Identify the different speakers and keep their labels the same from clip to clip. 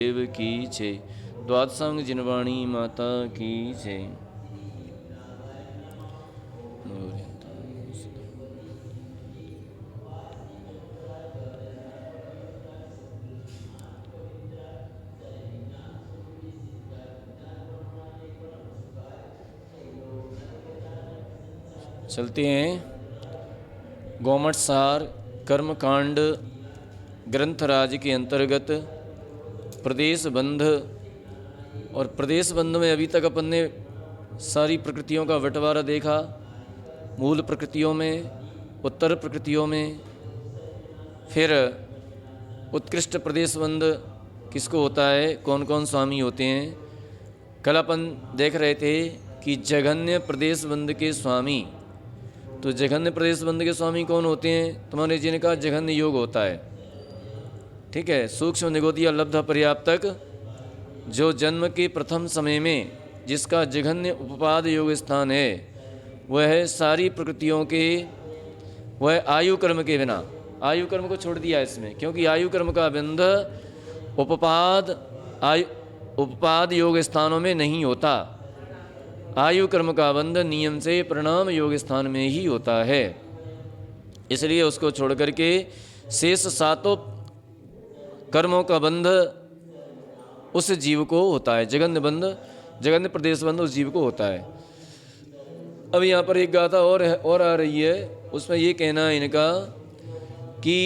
Speaker 1: देव की जय। द्वादशांग जिनवाणी माता की जय। चलते हैं। गौमठ सार कर्मकांड ग्रंथराज के अंतर्गत प्रदेश बंध। और प्रदेश बंध में अभी तक अपन ने सारी प्रकृतियों का बंटवारा देखा। मूल प्रकृतियों में, उत्तर प्रकृतियों में, फिर उत्कृष्ट प्रदेश बंध किसको होता है, कौन कौन स्वामी होते हैं। कल अपन देख रहे थे कि जघन्य प्रदेश बंध के स्वामी, तो जघन्य प्रदेश बंध के स्वामी कौन होते हैं, तुम्हारे जिनका जघन्य योग होता है। ठीक है, सूक्ष्म निगोदिया लब्ध पर्याप्तक, जो जन्म के प्रथम समय में जिसका जघन्य उपपाद योग स्थान है, वह सारी प्रकृतियों के, वह आयु कर्म के बिना, आयु कर्म को छोड़ दिया इसमें, क्योंकि आयु कर्म का बंध उपपाद योग स्थानों में नहीं होता। आयु कर्म का बंध नियम से परिणाम योग स्थान में ही होता है। इसलिए उसको छोड़ करके शेष सातों कर्मों का बंध उस जीव को होता है। जघन्य बंध, जघन्य प्रदेश बंध उस जीव को होता है। अब यहाँ पर एक गाथा और आ रही है, उसमें ये कहना है इनका कि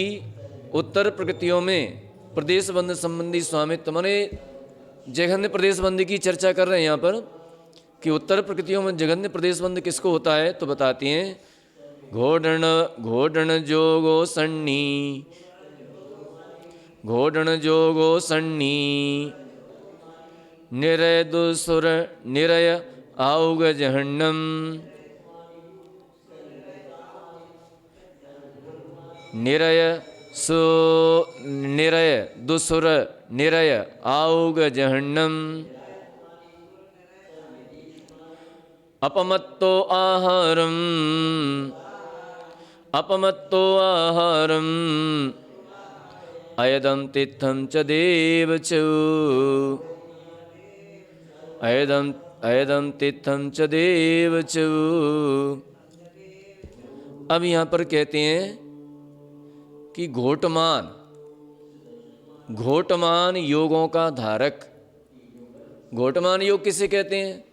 Speaker 1: उत्तर प्रकृतियों में प्रदेश बंध संबंधी स्वामित्व, माने जघन्य प्रदेश बंध की चर्चा कर रहे हैं यहाँ पर कि उत्तर प्रकृतियों में जघन्य प्रदेश बंध किसको होता है। तो बताते हैं, घोडण जोगो सन्नी, घोडण जोगो सन्नी, निरय दुसुर निरय आउग जहन्नम, निरय दुसुर निरय आउग जहन्नम, अपमत्तो आहारम, अपमत्तो आहारम, अयदम तित्थम च देव च, अयदम तित्थम च देव च। अब यहाँ पर कहते हैं कि घोटमान, घोटमान योगों का धारक। घोटमान योग किसे कहते हैं?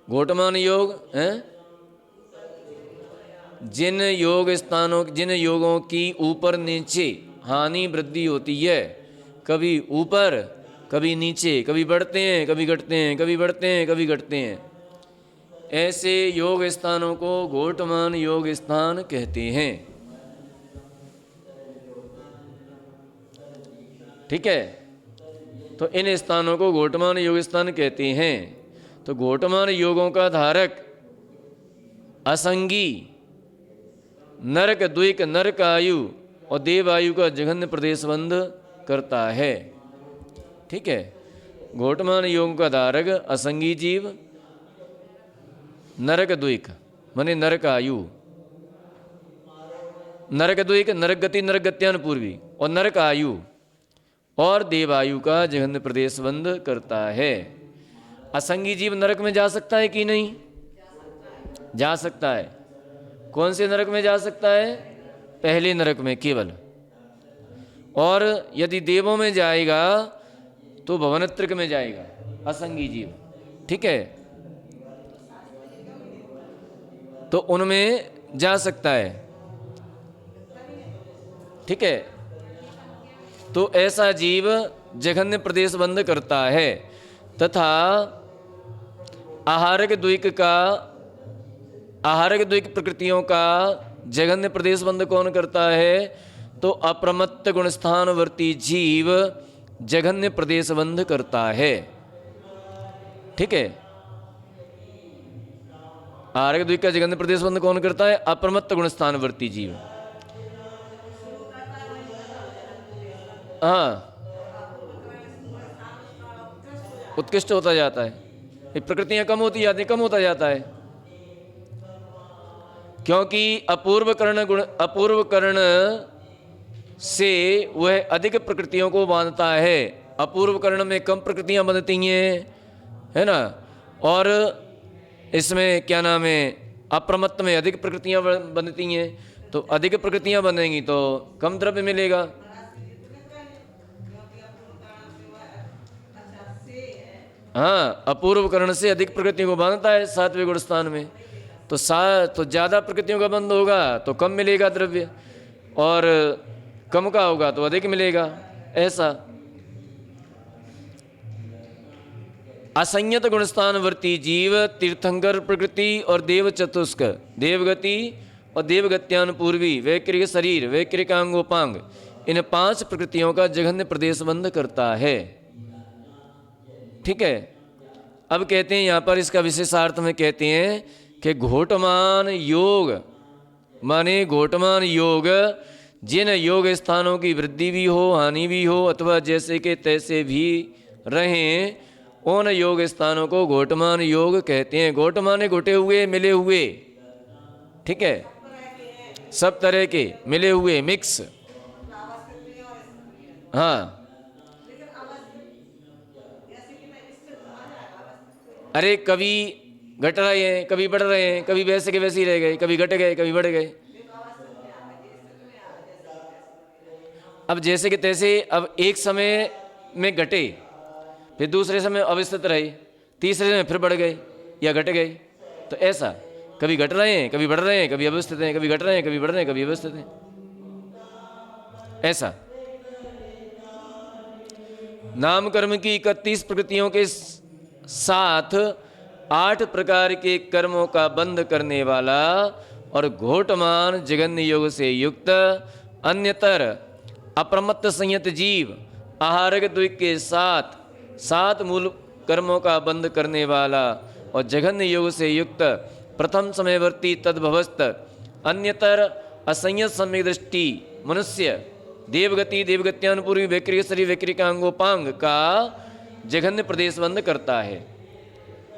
Speaker 1: घोटमान योग हैं जिन योग स्थानों, जिन योगों की ऊपर नीचे हानि वृद्धि होती है, कभी ऊपर कभी नीचे, कभी बढ़ते हैं कभी घटते हैं, कभी बढ़ते हैं कभी घटते हैं, ऐसे योग स्थानों को घोटमान योग स्थान कहते हैं। ठीक है, तो इन स्थानों को घोटमान योग स्थान कहते हैं। तो घोटमान योगों का धारक असंगी नरक द्विक, नरक आयु और देव आयु का जघन्य प्रदेश बंध करता है। ठीक है, घोटमान योग का धारक असंगी जीव, नरक द्विक माने नरक आयु, नरक द्विक नरक गति नरक गत्यान पूर्वी, और नरक आयु और देवायु का जघन्य प्रदेश बंध करता है। असंगी जीव नरक में जा सकता है कि नहीं? जा सकता है। कौन से नरक में जा सकता है? पहले नरक में केवल। और यदि देवों में जाएगा तो भवनत्रिक में जाएगा असंगी जीव। ठीक है, तो उनमें जा सकता है। ठीक है, तो ऐसा जीव जघन्य प्रदेश बंध करता है। तथा आहारक द्विक का, आहारक द्विक प्रकृतियों का जघन्य प्रदेश बंध कौन करता है? तो अप्रमत्त गुणस्थानवर्ती जीव जघन्य प्रदेश बंध करता है। ठीक है, आहारक द्विक का जघन्य प्रदेश बंध कौन करता है? अप्रमत्त गुणस्थानवर्ती जीव। हाँ, उत्कृष्ट होता जाता है। प्रकृतियां कम होती जाती, कम होता जाता है, क्योंकि अपूर्व कर्ण गुण, अपूर्व कर्ण से वह अधिक प्रकृतियों को बांधता है। अपूर्व कर्ण में कम प्रकृतियां बंधती हैं, है ना, और इसमें क्या नाम है, अप्रमत्त में अधिक प्रकृतियां बंधती हैं। तो अधिक प्रकृतियां बंधेंगी तो कम द्रव्य मिलेगा। हाँ, अपूर्व कर्ण से अधिक प्रकृतियों को बांधता है सात्विक गुण स्थान में। तो ज़्यादा प्रकृतियों का बंध होगा तो कम मिलेगा द्रव्य, और कम का होगा तो अधिक मिलेगा। ऐसा असंयत गुणस्थान वर्ती जीव तीर्थंकर प्रकृति और देव चतुष्क, देवगति और देवगत्यान पूर्वी, वैक्रिक शरीर, वैक्रिकांगोपांग, इन 5 प्रकृतियों का जघन्य प्रदेश बंध करता है। ठीक है। अब कहते हैं यहाँ पर इसका विशेषार्थ में कहते हैं कि घोटमान योग, माने घोटमान योग जिन योग स्थानों की वृद्धि भी हो हानि भी हो अथवा जैसे के तैसे भी रहें, उन योग स्थानों को घोटमान योग कहते हैं। घोट माने घुटे हुए, मिले हुए, ठीक है, सब तरह के मिले हुए, मिक्स। हाँ, अरे कभी घट रहे हैं, कभी बढ़ रहे हैं, कभी वैसे के वैसे ही रह गए, कभी घट गए, कभी बढ़ गए। अब जैसे कि तैसे, अब एक समय में घटे, फिर दूसरे समय अवस्थित रहे, तीसरे समय फिर बढ़ गए या घट गए। तो ऐसा कभी घट रहे हैं, कभी बढ़ रहे हैं, कभी अवस्थित हैं, कभी घट रहे हैं, कभी बढ़ रहे हैं, कभी अवस्थित हैं। ऐसा नाम कर्म की 31 प्रकृतियों के साथ 8 प्रकार के कर्मों का बंध करने वाला और घोटमान जगन्य योग से युक्त अन्यतर अप्रमत्त संयत जीव आहारक द्विक के साथ 7 मूल कर्मों का बंध करने वाला और जघन्य योग से युक्त प्रथम समयवर्ती तद्भवस्त अन्यतर असंयत सम्यक दृष्टि मनुष्य देवगति देवगत्यानुपूर्वी वैक्रिक शरीर वैक्रिकांगोपांग का जघन्य प्रदेश बंध करता है।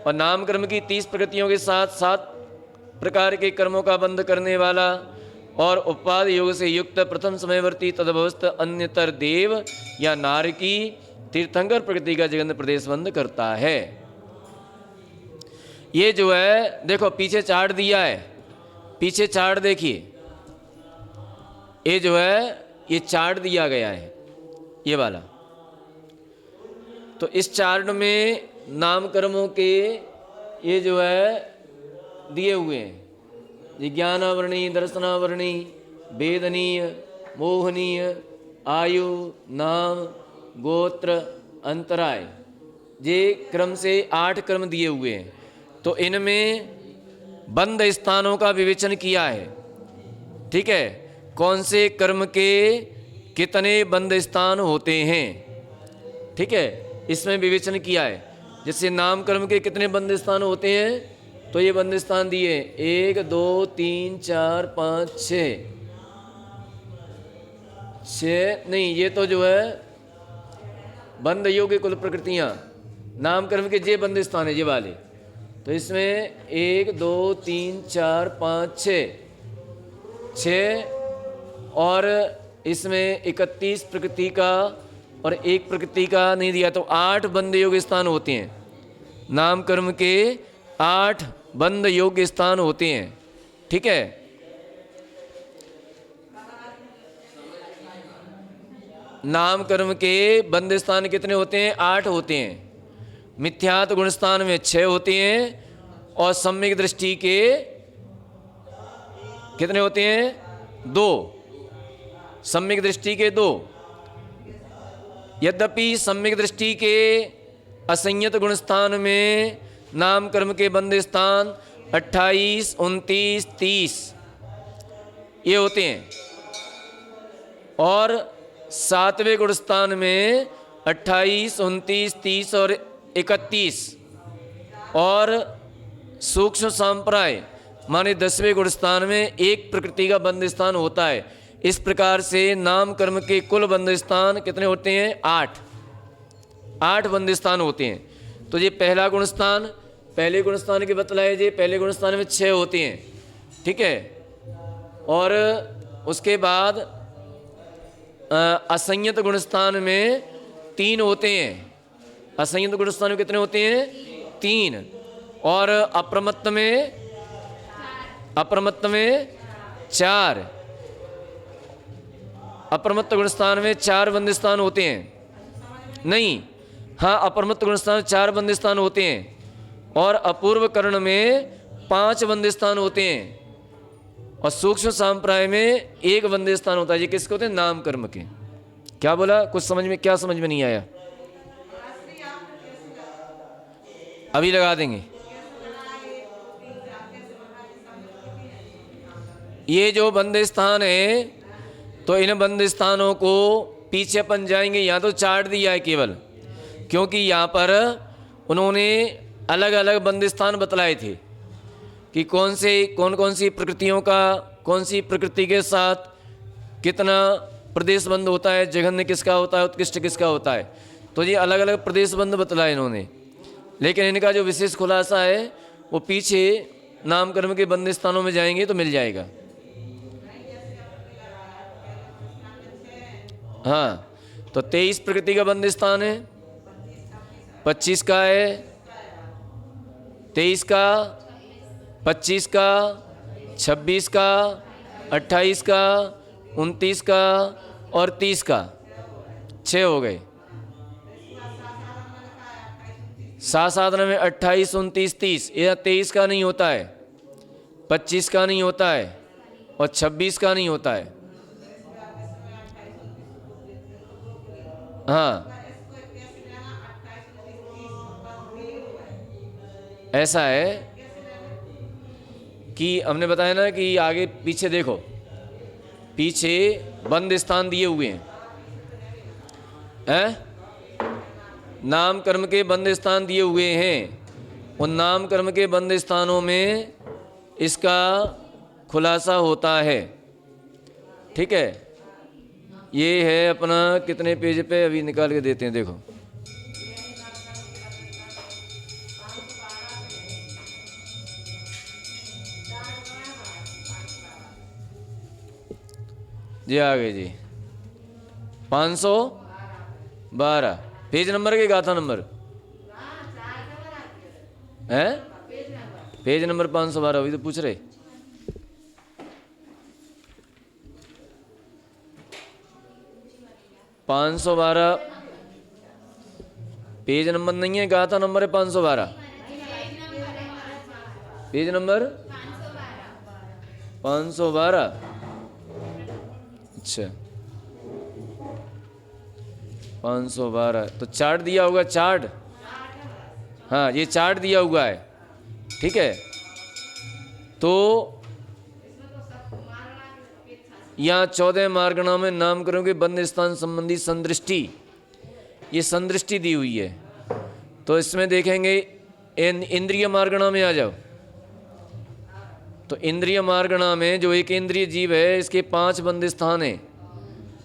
Speaker 1: और नाम कर्म की 30 प्रकृतियों के साथ 7 प्रकार के कर्मों का बंध करने वाला और उपाद योग से युक्त प्रथम समयवर्ती तदवस्थ अन्यतर देव या नार की तीर्थंकर प्रकृति का जघन्य प्रदेश बंध करता है। ये जो है देखो पीछे चार्ट दिया है, पीछे चार्ट देखिए, ये जो है ये चार्ट दिया गया है, ये वाला। तो इस चार्ट में नाम कर्मों के ये जो है दिए हुए हैं, जिज्ञानावरणी, दर्शनावरणी, वेदनीय, मोहनीय, आयु, नाम, गोत्र, अंतराय, ये क्रम से 8 क्रम दिए हुए हैं। तो इनमें बंद स्थानों का विवेचन किया है, ठीक है, कौन से कर्म के कितने बंद स्थान होते हैं, ठीक है, इसमें विवेचन किया है। जैसे नाम कर्म के कितने बंद स्थान होते हैं, तो ये बंद स्थान दिए 1 2 3 4 5 6 नहीं, ये तो जो है बंद योग्य कुल प्रकृतियां, नाम कर्म के जे बंद स्थान है ये वाले। तो इसमें 1 2 3 4 5 6 और इसमें 31 प्रकृति का और 1 प्रकृति का नहीं दिया, तो 8 बंद योग्य स्थान होते हैं। नाम कर्म के 8 बंद योग्य स्थान होते हैं, ठीक है। नाम कर्म के बंद स्थान कितने होते हैं? 8 होते हैं। मिथ्यात्व गुण स्थान में 6 होते हैं और सम्यक दृष्टि के कितने होते हैं? 2। सम्यक दृष्टि के 2। यद्यपि सम्यक दृष्टि के असंयत गुण स्थान में नाम कर्म के बंद स्थान 28, 29, 30 ये होते हैं, और 7वें गुण स्थान में 28, 29, 30 और 31 और सूक्ष्म संप्राय माने 10वें गुण स्थान में 1 प्रकृति का बंद स्थान होता है। इस प्रकार से नाम कर्म के कुल बंद स्थान कितने होते हैं? 8 बंद स्थान होते हैं। तो ये पहला गुण स्थान, पहले गुण स्थान के बतलाए जे पहले गुण स्थान में 6 होते हैं, ठीक है। और उसके बाद असंयत गुणस्थान में 3 होते हैं। असंयत गुणस्थान में कितने होते हैं? 3। और अप्रमत्त में 4। अप्रमत्त गुणस्थान में 4 बंद स्थान होते हैं। नहीं, हाँ, अप्रमत्त गुणस्थान में 4 बंद स्थान होते हैं और अपूर्व कर्ण में 5 बंद स्थान होते हैं और सूक्ष्म सांप्राय में 1 बंद स्थान होता है। ये किसके होते हैं? नाम कर्म के। क्या बोला? कुछ समझ में, क्या समझ में नहीं आया? अभी लगा देंगे। ये जो बंद स्थान है, तो इन बंद स्थानों को पीछे अपन जाएंगे, यहाँ तो चार्ट दिया है केवल, क्योंकि यहाँ पर उन्होंने अलग अलग बंद स्थान बतलाए थे कि कौन सी प्रकृतियों का, कौन सी प्रकृति के साथ कितना प्रदेश बंद होता है, जघन्य किसका होता है, उत्कृष्ट किसका होता है। तो ये अलग अलग प्रदेश बंद बतलाए इन्होंने, लेकिन इनका जो विशेष खुलासा है वो पीछे नामकर्म के बंद स्थानों में जाएंगे तो मिल जाएगा। हाँ, तो 23 प्रकृति का बंद स्थान है, 25 का है, 23 का, 25 का, 26 का, 28 का, 29 का और 30 का, 6 हो गए। साधना में 28, 29, 30। यह 23 का नहीं होता है, 25 का नहीं होता है और 26 का नहीं होता है। हाँ, ऐसा है कि हमने बताया ना कि आगे पीछे देखो, पीछे बंद स्थान दिए हुए हैं, नाम कर्म के बंद स्थान दिए हुए हैं। उन नाम कर्म के बंद स्थानों में इसका खुलासा होता है। ठीक है, ये है अपना कितने पेज पे, अभी निकाल के देते हैं, देखो। जी आ गए जी, 512 पेज नंबर के गाथा नंबर है, पेज नंबर 512। अभी तो पूछ रहे 512 पेज नंबर नहीं है, गाथा नंबर है 512। Page number 512। अच्छा, 512 तो चार्ट दिया होगा, चार्ट। हाँ, ये चार्ट दिया हुआ है। ठीक है, तो यहाँ 14 मार्गणा में नामकरण के बंद स्थान संबंधी संदृष्टि, ये संदृष्टि दी हुई है। तो इसमें देखेंगे इंद्रिय मार्गणा में आ जाओ। तो इंद्रिय मार्गणा में जो एक इंद्रिय जीव है, इसके 5 बंद स्थान हैं।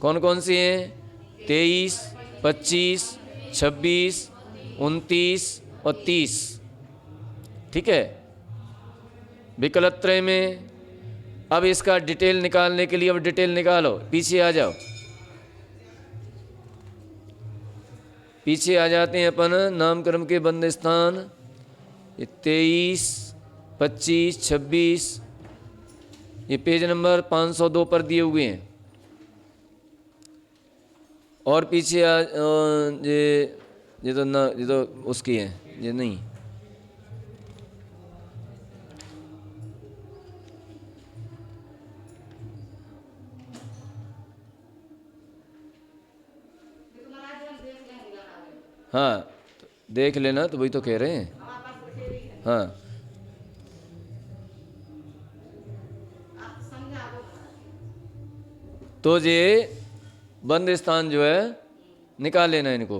Speaker 1: कौन कौन से हैं? 23, 25, 26, 29 और 30। ठीक है, विकलत्रय में। अब इसका डिटेल निकालने के लिए, अब डिटेल निकालो, पीछे आ जाओ। पीछे आ जाते हैं अपन, नामकर्म के बंद स्थान, ये 23, 25, 26, ये पेज नंबर 502 पर दिए हुए हैं। और पीछे ये तो उसकी है, ये नहीं। हाँ, देख लेना, तो वही तो कह रहे हैं। हाँ, तो ये बंद स्थान जो है निकाल लेना इनको।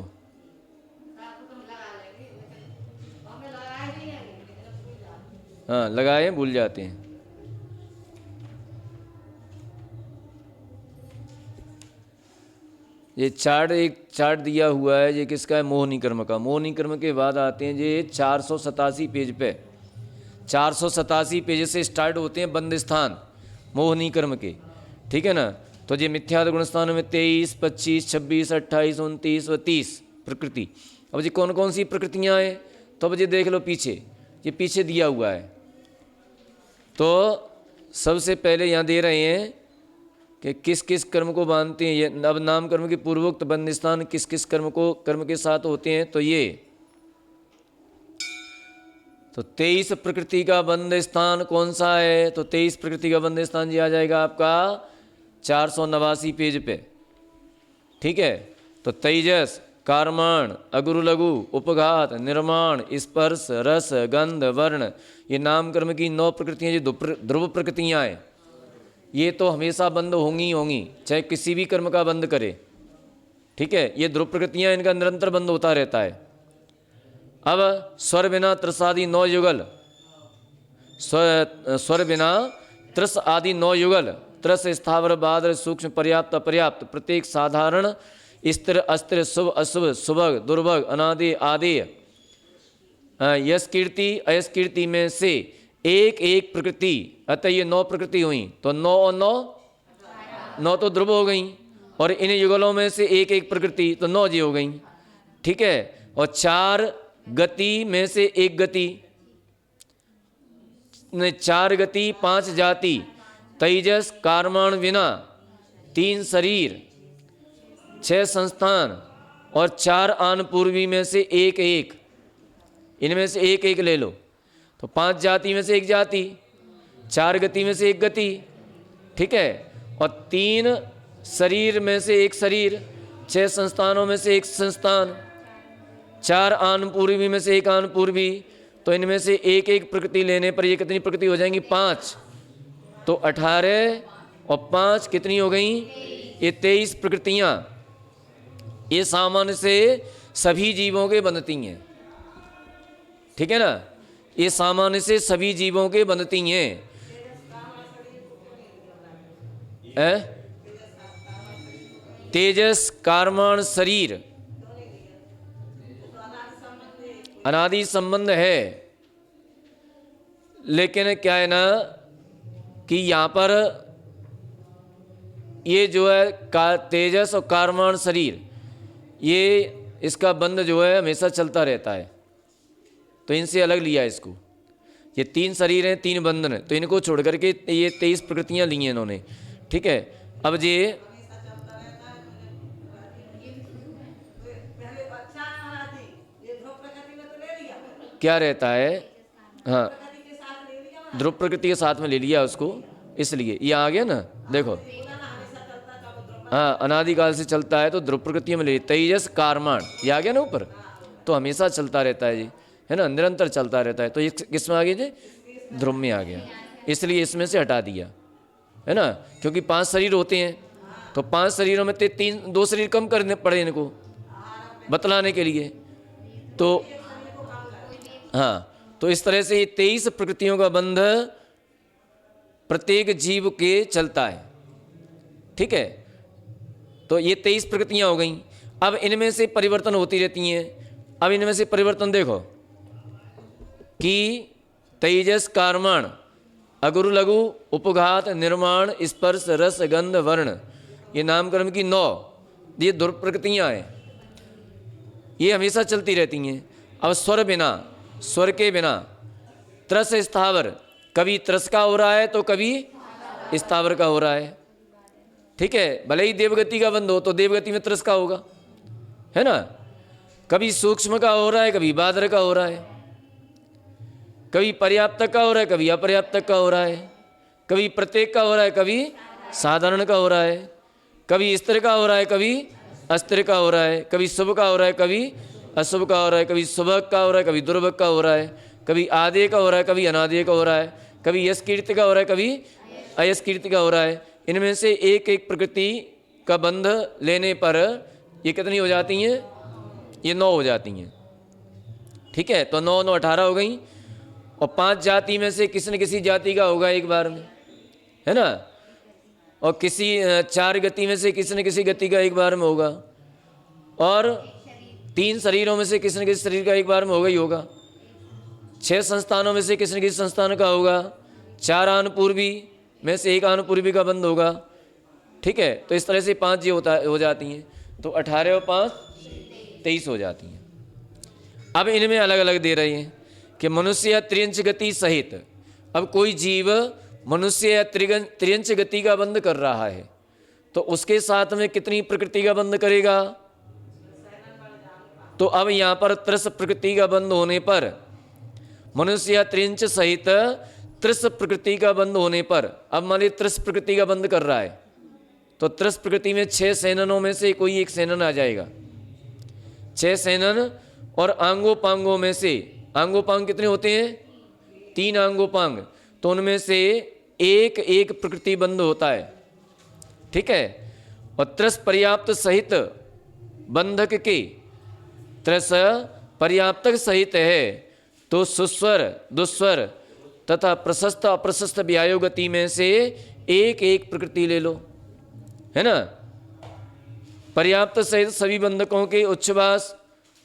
Speaker 1: हाँ, लगाए भूल जाते हैं। ये चार्ट, एक चार्ट दिया हुआ है, ये किसका है? मोहनी कर्म का। मोहनी कर्म के बाद आते हैं ये 487 पेज पे। 487 पेज से स्टार्ट होते हैं बंद स्थान मोहनी कर्म के। ठीक है ना, तो ये मिथ्यात्व गुण स्थानों में 23, 25, 26, 28, 29 और 30 प्रकृति। अब जी कौन कौन सी प्रकृतियाँ हैं, तो अब ये देख लो पीछे, ये पीछे दिया हुआ है। तो सबसे पहले यहाँ दे रहे हैं कि किस किस कर्म को बांधते हैं। ये अब नाम कर्म के पूर्वोक्त बंध स्थान किस किस कर्म के साथ होते हैं। तो ये तो 23 प्रकृति का बंध स्थान कौन सा है, तो 23 प्रकृति का बंध स्थान ये आ जाएगा आपका 489 पेज पे। ठीक है, तो तेजस, कार्मण, अगुरु लघु, उपघात, निर्माण, स्पर्श, रस, गंध, वर्ण, ये नाम कर्म की 9 प्रकृतियाँ जो ध्रुव प्रकृतियाँ हैं, ये तो हमेशा बंद होंगी ही होंगी, चाहे किसी भी कर्म का बंद करे। ठीक है, ये ध्रुव प्रकृतियाँ, इनका निरंतर बंद होता रहता है। अब स्वर बिना त्रस आदि 9 युगल, स्वर बिना त्रस आदि 9 युगल, त्रस, स्थावर, बादर, सूक्ष्म, पर्याप्त, अपर्याप्त, प्रत्येक, साधारण, स्थिर, अस्थिर, शुभ, अशुभ, सुभग, दुर्भग, अनादि, आदि, यश कीर्ति, अयश कीर्ति में से एक एक प्रकृति, अतः ये 9 प्रकृति हुई। तो 9 और 9 तो ध्रुव हो गई, और इन युगलों में से एक एक प्रकृति, तो 9 जी हो गई। ठीक है, और 4 गति में से एक गति, 4 गति 5 जाति, तेजस, कार्मण विना 3 शरीर, 6 संस्थान और 4 आन पूर्वी में से एक एक, इनमें से एक एक ले लो। तो 5 जाति में से एक जाति, 4 गति में से एक गति, ठीक है, और 3 शरीर में से एक शरीर, 6 संस्थानों में से एक संस्थान, 4 आन पूर्वी में से एक आन पूर्वी। तो इनमें से एक एक प्रकृति लेने पर ये कितनी प्रकृति हो जाएंगी? 5। तो 18 और 5 कितनी हो गई? ये 23 प्रकृतियाँ। ये सामान्य से सभी जीवों के बनती हैं। ठीक है ना, ये सामान्य से सभी जीवों के बनती हैं। तेजस, कार्मण, शरीर अनादि संबंध है, लेकिन क्या है ना कि यहाँ पर ये जो है तेजस और कार्मण शरीर, ये इसका बंध जो है हमेशा चलता रहता है, तो इनसे अलग लिया है इसको। ये 3 शरीर हैं, 3 बंधन हैं, तो इनको छोड़ करके ये 23 प्रकृतियाँ ली हैं इन्होंने। ठीक है, अब ये क्या रहता है, हाँ ध्रुव प्रकृति के साथ में ले लिया उसको, इसलिए ये आ गया ना। देखो हाँ, अनादिकाल से चलता है तो ध्रुव प्रकृति में ले, तेजस, कार्मण, ये आ गया ना ऊपर, तो हमेशा चलता रहता है जी, है ना, निरंतर चलता रहता है। तो ये किस में आ गया जी? ध्रुव में आ गया, इसलिए इसमें से हटा दिया, है ना, क्योंकि 5 शरीर होते हैं, तो 5 शरीरों में 2 शरीर कम करने पड़े इनको बतलाने के लिए। तो हाँ, तो इस तरह से ये 23 प्रकृतियों का बंध प्रत्येक जीव के चलता है। ठीक है, तो ये 23 प्रकृतियां हो गई। अब इनमें से परिवर्तन होती रहती हैं। अब इनमें से परिवर्तन देखो कि तेजस, कार्मण, अगुरु लघु, उपघात, निर्माण, स्पर्श, रस, गंध, वर्ण, ये नामकर्म की 9 ये ध्रुव प्रकृतियां हैं, ये हमेशा चलती रहती हैं। अब स्वर बिना, स्वर के बिना, त्रस, स्थावर, कभी त्रस का हो रहा है तो कभी स्थावर का हो रहा है। ठीक है, भले ही देवगति का बंध हो तो देवगति में त्रस का होगा, है ना, कभी सूक्ष्म का हो रहा है, कभी बादर का हो रहा है, कभी पर्याप्त का हो रहा है, कभी अपर्याप्त का हो रहा है, कभी प्रत्येक का हो रहा है, कभी साधारण का हो रहा है, कभी स्थिर का हो रहा है, कभी अस्थिर का हो रहा है, कभी शुभ का हो रहा है, कभी अशुभ का हो रहा है, कभी शुभक का हो रहा है, कभी दुर्भग का हो रहा है, कभी आदेय का हो रहा है, कभी अनादेय का हो रहा है, कभी यश कीर्ति का हो रहा है, कभी अयश कीर्ति का हो रहा है। इनमें से एक एक प्रकृति का बंध लेने पर ये कितनी हो जाती हैं? ये 9 हो जाती हैं। ठीक है, तो 9 9 18 हो गई, और 5 जाति में से किसी न किसी जाति का होगा एक बार में, है ना, और किसी 4 गति में से किसी न किसी गति का एक बार में होगा, और 3 शरीरों में से किसी न किसी शरीर का एक बार में होगा ही होगा, 6 संस्थानों में से किसी न किसी संस्थान का होगा, 4 आन पूर्वी में से एक आन पूर्वी का बंद होगा, ठीक है, तो इस तरह से 5 ये हो जाती हैं, तो 18 और 5 23 हो जाती हैं। अब इनमें अलग अलग दे रहे हैं कि मनुष्य या त्रियंच गति सहित। अब कोई जीव मनुष्य या त्रियंच गति का बंध कर रहा है तो उसके साथ में कितनी प्रकृति का बंध करेगा? तो अब यहाँ पर त्रिस प्रकृति का बंध होने पर, मनुष्य या त्रियंच सहित त्रिस प्रकृति का बंध होने पर, अब मान लीजिए त्रिस प्रकृति का बंध कर रहा है तो त्रिस प्रकृति में 6 सेननों में से कोई एक सेनन आ जाएगा। 6 सेनन और आंगोपांगों में से, आंगोपांग कितने होते हैं? 3 आंगोपांग, तो उनमें से एक एक प्रकृति बंध होता है। ठीक है, और त्रिस पर्याप्त सहित बंधक के, त्रिस पर्याप्तक सहित है तो सुस्वर दुस्वर तथा प्रशस्त अप्रशस्त व्यायो गति में से एक एक प्रकृति ले लो, है ना। पर्याप्त सहित सभी बंधकों के उच्छ्वास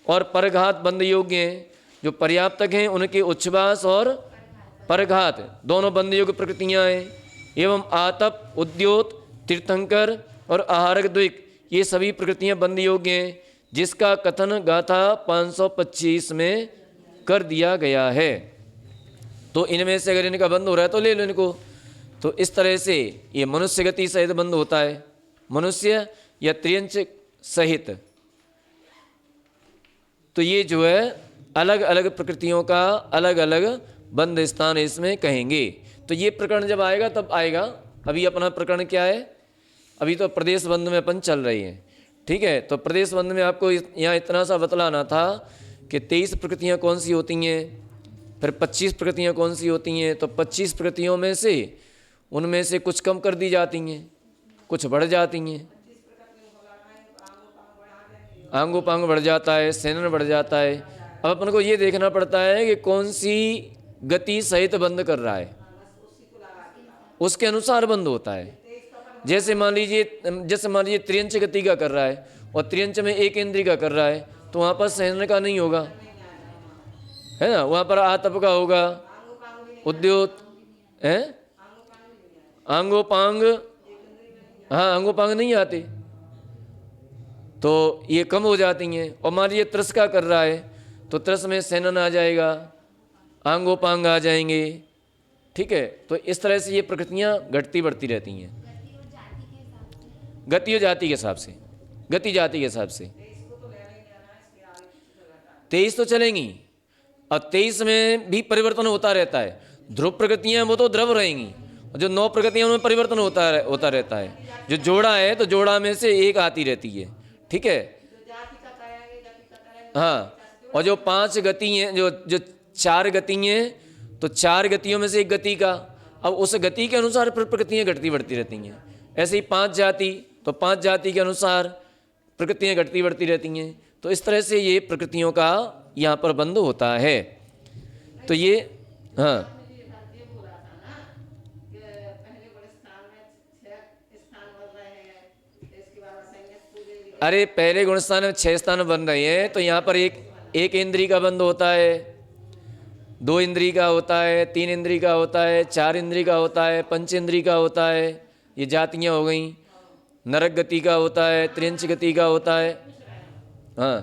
Speaker 1: और परघात बंध योग्य हैं। जो पर्याप्तक हैं उनके उच्छ्वास और परघात दोनों बंध योग्य प्रकृतियां हैं। एवं आतप, उद्योत, तीर्थंकर और आहारक द्विक ये सभी प्रकृतियां बंध योग्य हैं, जिसका कथन गाथा 525 में कर दिया गया है। तो इनमें से अगर इनका बंध हो रहा है तो ले लो इनको। तो इस तरह से ये मनुष्य गति सहित बंध होता है, मनुष्य या त्रियंच सहित। तो ये जो है अलग अलग प्रकृतियों का अलग अलग बंध स्थान इसमें कहेंगे। तो ये प्रकरण जब आएगा तब आएगा। अभी अपना प्रकरण क्या है? अभी तो प्रदेश बंध में अपन चल रही हैं। ठीक है, तो प्रदेश बंध में आपको यहाँ इतना सा बतलाना था कि 23 प्रकृतियाँ कौन सी होती हैं, फिर 25 प्रकृतियाँ कौन सी होती हैं। तो 25 प्रकृतियों में से उनमें से कुछ कम कर दी जाती हैं, कुछ बढ़ जाती हैं। आंगोपांग बढ़ जाता है, सेनन बढ़ जाता है। अब अपन को ये देखना पड़ता है कि कौन सी गति सहित बंध कर रहा है, उसके अनुसार बंध होता है। जैसे मान लीजिए त्रियंच गति का कर रहा है और त्रियंच में एक इंद्रिय का कर रहा है तो वहाँ पर सेनन का नहीं होगा, है ना। वहाँ पर आतप का होगा, उद्योत है, आंगोपांग, हाँ आंगोपांग नहीं आते तो ये कम हो जाती हैं। और मान लीजिए त्रस का कर रहा है तो त्रस में सेनन आ जाएगा, आंगोपांग आ जाएंगे। ठीक है, तो इस तरह से ये प्रकृतियाँ घटती बढ़ती रहती हैं गति और जाति के हिसाब से, गति जाति के हिसाब से। 23 तो चलेंगी और 23 में भी परिवर्तन होता रहता है। ध्रुव प्रकृतियाँ वो तो ध्रुव रहेंगी, जो 9 प्रकृतियाँ उनमें परिवर्तन होता रहता है। जो जोड़ा है तो जोड़ा में से एक आती रहती है। ठीक है, हाँ, और जो 5 गति हैं, जो 4 गति हैं तो 4 गतियों में से एक गति का, अब उस गति के अनुसार प्रकृतियाँ घटती बढ़ती रहती हैं। ऐसे ही 5 जाति, तो 5 जाति के अनुसार प्रकृतियाँ घटती बढ़ती रहती हैं। तो इस तरह से ये प्रकृतियों का यहाँ पर बंध होता है। तो ये हाँ, अरे पहले गुण स्थान में 6 स्थान बन रहे हैं तो यहाँ पर एक इंद्रिय का बंध होता है, 2 इंद्रिय का होता है, 3 इंद्रिय का होता है, 4 इंद्रिय का होता है, 5 इंद्रिय का होता है। ये जातियाँ हो गई। नरक गति का होता है, त्रियंच गति का होता है। हाँ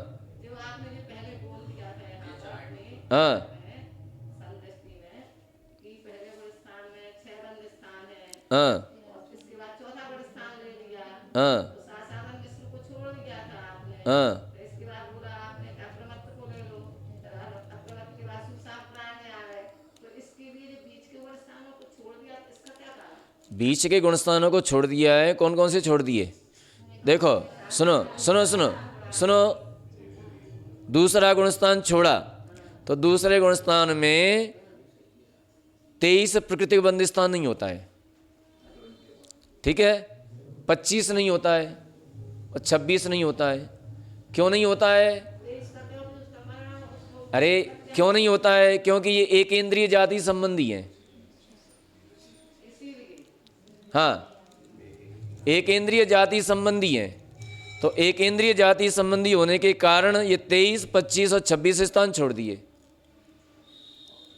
Speaker 1: हाँ हाँ हाँ हाँ, बीच के गुण स्थानों को छोड़ दिया है। कौन कौन से छोड़ दिए? देखो, सुनो सुनो सुनो सुनो, दूसरा गुण स्थान छोड़ा तो दूसरे गुण स्थान में 23 प्रकृति बंध स्थान नहीं होता है। ठीक है, 25 नहीं होता है और 26 नहीं होता है। क्यों नहीं होता है? अरे क्यों नहीं होता है? क्योंकि ये एक इंद्रिय जाति संबंधी है। हाँ, एक इंद्रिय जाति संबंधी है। तो एक इंद्रिय जाति संबंधी होने के कारण ये 23, 25 और 26 स्थान छोड़ दिए।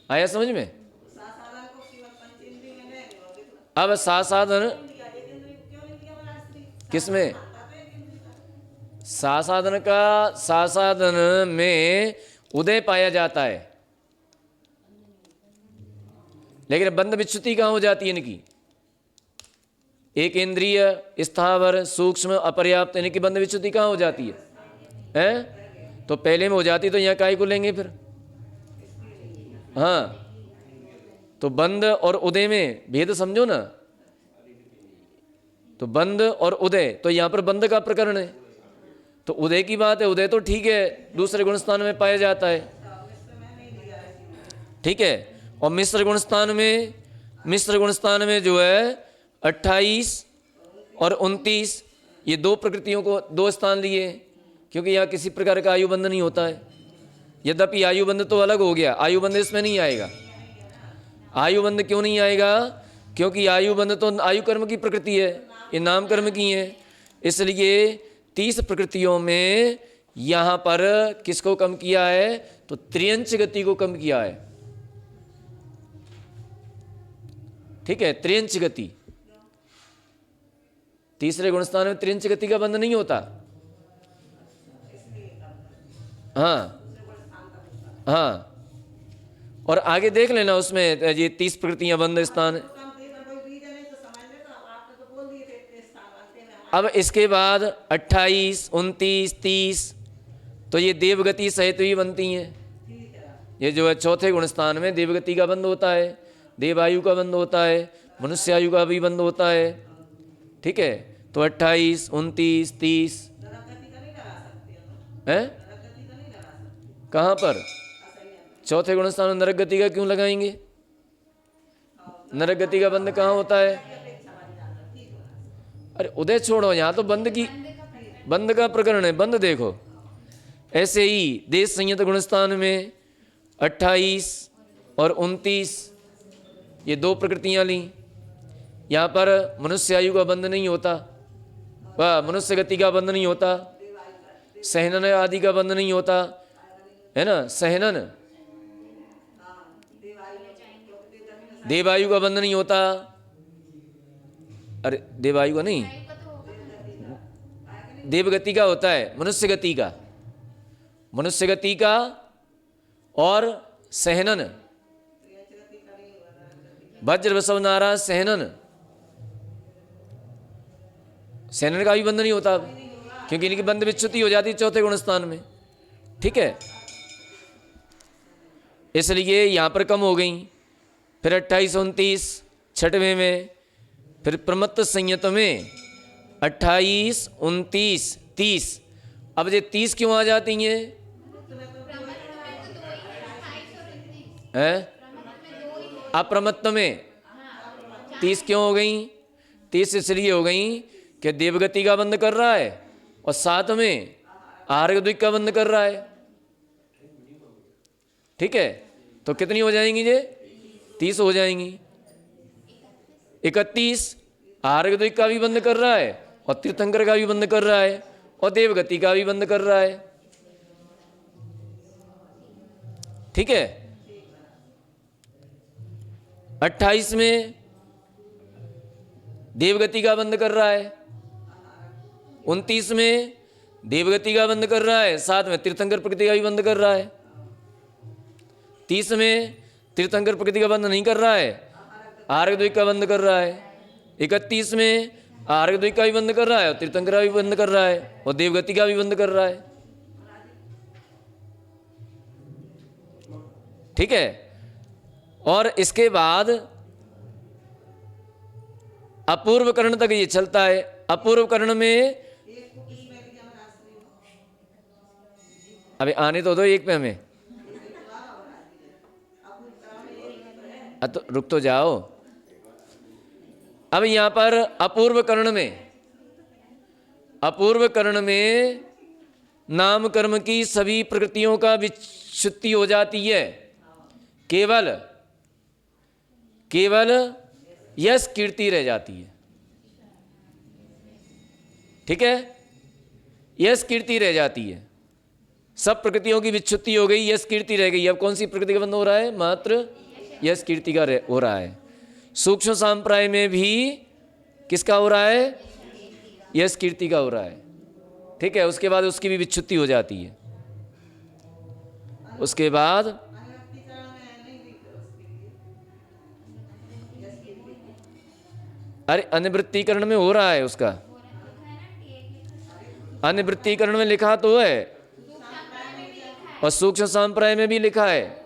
Speaker 1: आया समझ में? अब साधन किसमें? सासाधन का, सासाधन में उदय पाया जाता है, लेकिन बंध विच्युति कहाँ हो जाती है इनकी? एक इंद्रिय, स्थावर, सूक्ष्म, अपर्याप्त, इनकी बंध विच्युति कहाँ हो जाती है? हैं? तो पहले में हो जाती तो यहाँ काहे को लेंगे फिर? हाँ, तो बंध और उदय में भेद समझो ना। तो बंध और उदय, तो यहाँ पर बंध का प्रकरण है, तो उदय की बात है। उदय तो ठीक है, दूसरे गुणस्थान में पाया जाता है, ठीक है। और मिश्र गुणस्थान में, मिश्र गुणस्थान में जो है 28 और 29, ये दो प्रकृतियों को दो स्थान लिए, क्योंकि यहाँ किसी प्रकार का आयुबंध नहीं होता है। यद्यपि आयुबंध तो अलग हो गया, आयुबंध इसमें नहीं आएगा। आयुबंध क्यों नहीं आएगा? क्योंकि आयुबंध तो आयु कर्म की प्रकृति है, ये नाम कर्म की है। इसलिए 30 प्रकृतियों में यहाँ पर किसको कम किया है? तो त्रियंच गति को कम किया है, ठीक है। त्रियंच गति, तीसरे गुणस्थान में त्रियंच गति का बंध नहीं होता। हाँ हाँ, और आगे देख लेना उसमें ये 30 प्रकृतियां बंध स्थान। अब इसके बाद 28, 29, 30, तो ये देवगति सहित ही बनती हैं। ये जो है चौथे गुणस्थान में देवगति का बंध होता है, देवायु का बंध होता है, मनुष्यायु का भी बंध होता है, ठीक है। तो 28, 29, 30 है। कहाँ पर? चौथे गुणस्थान में नरक गति का क्यों लगाएंगे? नरक गति का बंध कहाँ होता है? अरे उदय छोड़ो, यहाँ तो बंध की, बंध का प्रकरण है। बंध देखो, ऐसे ही देश संयत गुणस्थान में 28 और 29, ये दो प्रकृतियां ली। यहाँ पर मनुष्य आयु का बंध नहीं होता, वह मनुष्य गति का बंध नहीं होता, सहनन आदि का बंध नहीं होता, है ना। सहनन, देवायु का बंध नहीं होता। अरे देवायु का नहीं, देवगति का होता है, मनुष्य गति का, मनुष्य गति का और सहनन, वज्र बसव नारा सहनन, सहनन का भी बंध नहीं होता, क्योंकि इनकी बंध विच्युति हो जाती चौथे गुणस्थान में, ठीक है। इसलिए यहाँ पर कम हो गई। फिर 28, 29 छठवें में, फिर प्रमत्त संयत में 28, 29, 30। अब ये 30 क्यों आ जाती हैं? अप्रमत्त में 30 क्यों हो गई? 30 इसलिए हो गई कि देवगति का बंध कर रहा है और साथ में आर्गद्विक का बंध कर रहा है, ठीक है। तो कितनी हो जाएंगी ये? 30 हो जाएंगी। 31 आर्गद्विक का भी बंध कर रहा है और तीर्थंकर का भी बंध कर रहा है और देवगति का भी बंध कर रहा है, ठीक है। 28 में देवगति का बंध कर रहा है, 29 में देवगति का बंध कर रहा है, साथ में तीर्थंकर प्रकृति का भी बंध कर रहा है। 30 में तीर्थंकर प्रकृति का बंध नहीं कर रहा है, आर्गद्विक का बंध कर रहा है। 31 में आर्गद्विक का भी बंध कर रहा है और तीर्थंकर का भी बंध कर रहा है और देवगति का भी बंध कर रहा है, ठीक है। और इसके बाद अपूर्व कर्ण तक ये चलता है। अपूर्व कर्ण में अबे आने तो दो एक पे हमें, तो रुक तो जाओ। अब यहां पर अपूर्व कर्ण में, अपूर्व कर्ण में नाम कर्म की सभी प्रकृतियों का विच्युति हो जाती है, केवल केवल यश कीर्ति रह जाती है, ठीक है। यश कीर्ति रह जाती है, सब प्रकृतियों की विच्युति हो गई, यश कीर्ति रह गई। अब कौन सी प्रकृति का बंध हो रहा है? मात्र यश कीर्ति का हो रहा है। सूक्ष्म सांप्राय में भी किसका हो रहा है? यश कीर्ति का हो रहा है। ठीक है, उसके बाद उसकी भी विच्छुत्ति हो जाती है। उसके बाद अरे अनिवृत्तीकरण में हो रहा है उसका, अनिवृत्तीकरण में लिखा तो है और सूक्ष्म सांप्राय में भी लिखा है।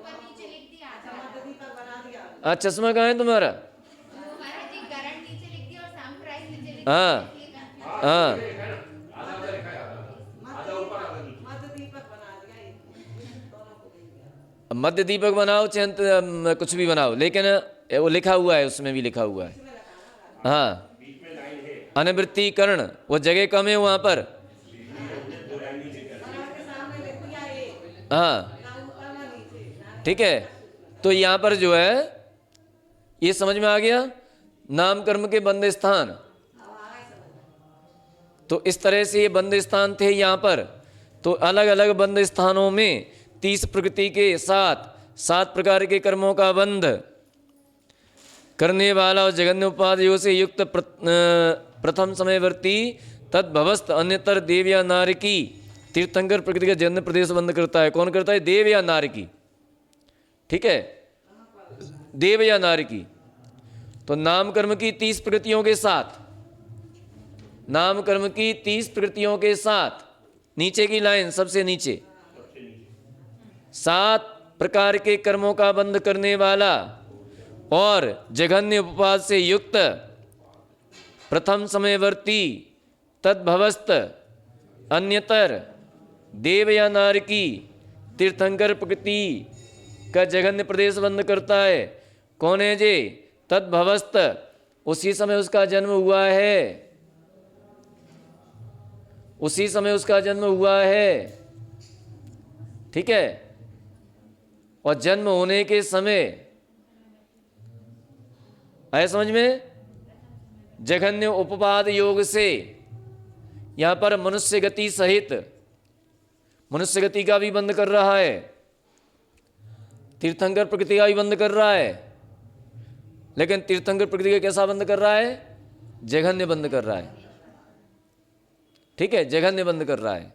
Speaker 1: चश्मा कहाँ है तुम्हारा? हाँ हाँ, मध्य दीपक बनाओ चाहे कुछ भी बनाओ, लेकिन वो लिखा हुआ है, उसमें भी लिखा हुआ है। हाँ, अनिवृत्तीकरण वो जगह कम है वहां पर। हाँ ठीक है, तो यहाँ पर जो है ये समझ में आ गया, नाम कर्म के बंद स्थान। तो इस तरह से ये बंद स्थान थे यहाँ पर। तो अलग अलग बंद स्थानों में 30 प्रकृति के साथ 7 प्रकार के कर्मों का बंध करने वाला और जगन्य उपाधियों से युक्त प्रथम समयवर्ती तद्भवस्त अन्यतर देव या नार की तीर्थंकर प्रकृति का जन्य प्रदेश बंद करता है। कौन करता है? देव या नार की। ठीक है, देव या नार की। तो नाम कर्म की 30 प्रकृतियों के साथ, नाम कर्म की 30 प्रकृतियों के साथ, नीचे की लाइन सबसे नीचे, 7 प्रकार के कर्मों का बंध करने वाला और जघन्य उपवाद से युक्त प्रथम समयवर्ती तद्भवस्त अन्यतर देव या नार की तीर्थंकर प्रकृति का जघन्य प्रदेश बंद करता है। कौन है जे? तद्भवस्त, उसी समय उसका जन्म हुआ है, उसी समय उसका जन्म हुआ है। ठीक है, और जन्म होने के समय आया समझ में? जघन्य उपपाद योग से यहां पर मनुष्य गति सहित, मनुष्य गति का भी बंद कर रहा है, तीर्थंकर प्रकृति का भी बंद कर रहा है। लेकिन तीर्थंकर प्रकृति का कैसा बंद कर रहा है? जघन्य बंद कर रहा है। ठीक है, जघन्य बंद कर रहा है।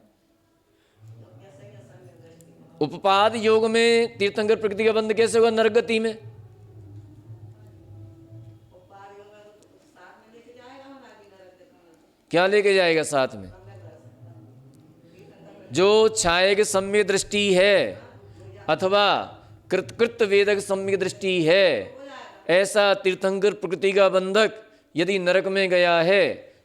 Speaker 1: उपपाद योग में तीर्थंकर प्रकृति का बंद कैसे होगा? नरक गति में। क्या लेके जाएगा साथ में? जो छायक सम्य दृष्टि है अथवा कृतकृत वेदक सम्य दृष्टि है, ऐसा तीर्थंकर प्रकृति का बंधक यदि नरक में गया है